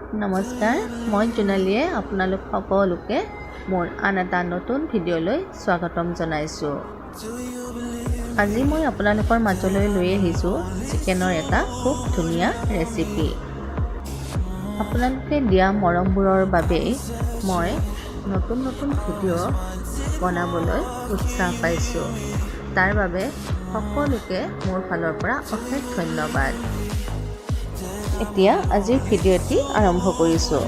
নমস্কাৰ, মই জোনালীয়ে আপোনালোক সকলোকে মোৰ আন এটা নতুন ভিডিঅ'লৈ স্বাগতম জনাইছোঁ। আজি মই আপোনালোকৰ মাজলৈ লৈ আহিছোঁ চিকেনৰ এটা খুব ধুনীয়া ৰেচিপি। আপোনালোকে দিয়া মৰমবোৰৰ বাবেই মই নতুন ভিডিঅ' বনাবলৈ উৎসাহ পাইছোঁ। তাৰ বাবে সকলোকে মোৰ ফালৰ পৰা অশেষ ধন্যবাদ। এতিয়া আজিৰ ভিডিঅ'টি আৰম্ভ কৰিছোঁ।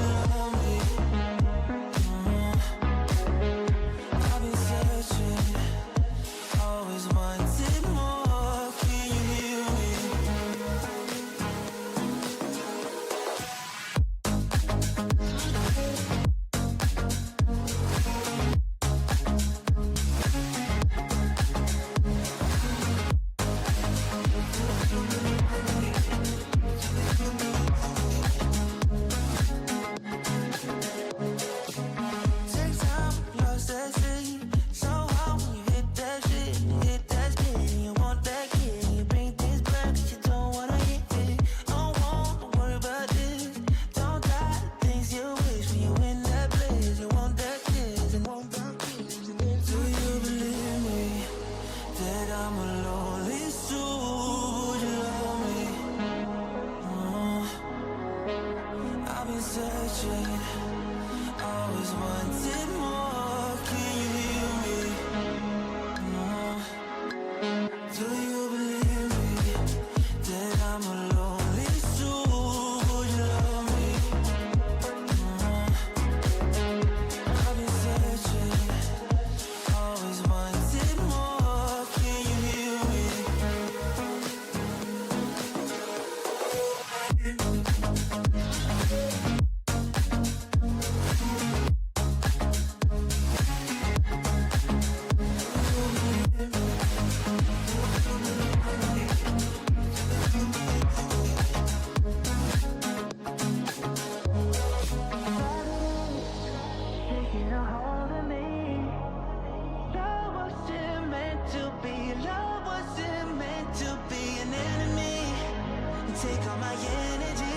Take all my energy.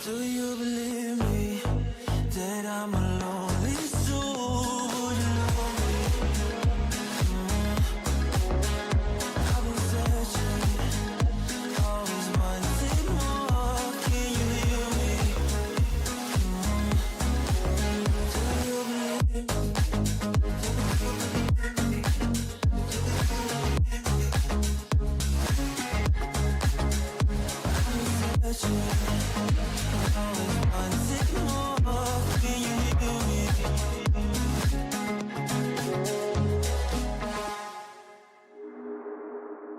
Do you believe me that I'm a lonely soul? Would you love me? I've been searching, always wanted more. Can you hear me?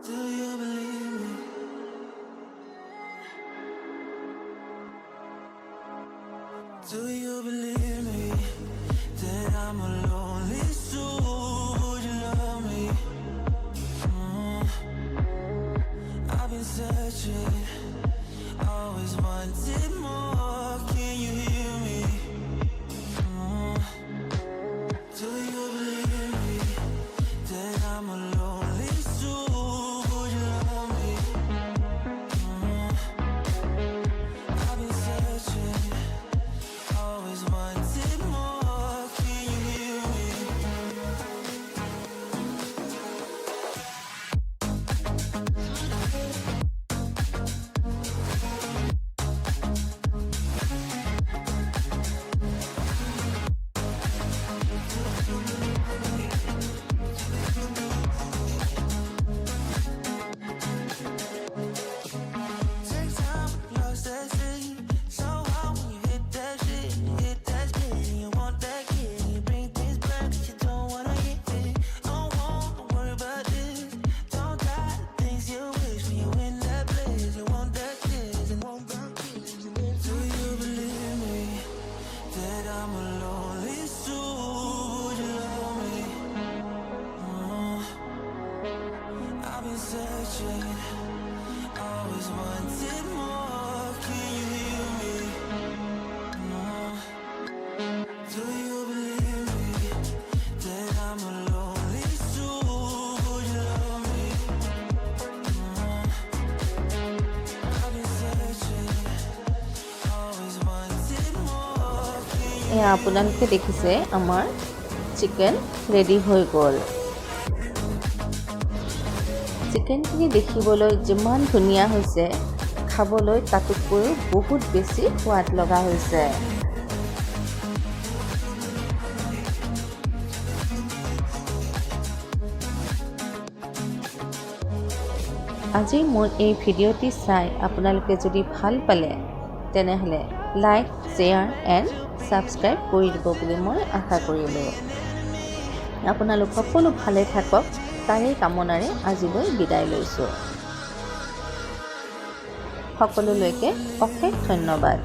Do you believe me? Do you believe me that I'm a lonely soul? Would you love me? I've been searching, always wanted more. Can you hear me? Do you believe me that I'm a lonely soul? Would you love me? I've been searching, always wanted more. Can you hear me? Take time, lost at sea. So hard when you hit that shit, hit that spin. You want that kid, you bring things back 'cause you don't wanna get it. Don't wanna worry about this. Don't die the things you wish when you in that place. You want that kiss and want that kiss. Do you believe me that I'm a lonely soul? Would you love me? I've been searching, always wanted more. Can you hear me? Do you believe me that I'm a lonely soul? Would you love me? এয়া আপোনালোকে দেখিছে আমাৰ chicken ready হৈ গ'ল। চিকেনখিনি দেখিবলৈ যিমান ধুনীয়া হৈছে, খাবলৈ তাতোতকৈও বহুত বেছি সোৱাদ লগা হৈছে। আজি মোৰ এই ভিডিঅ'টি চাই আপোনালোকে যদি ভাল পালে তেনেহ'লে লাইক, শ্বেয়াৰ এণ্ড ছাবস্ক্ৰাইব কৰি দিব বুলি মই আশা কৰিলোঁ। আপোনালোক সকলো ভালে থাকক তাৰেই কামনাৰে আজিলৈ বিদায় লৈছোঁ। সকলোলৈকে অশেষ ধন্যবাদ।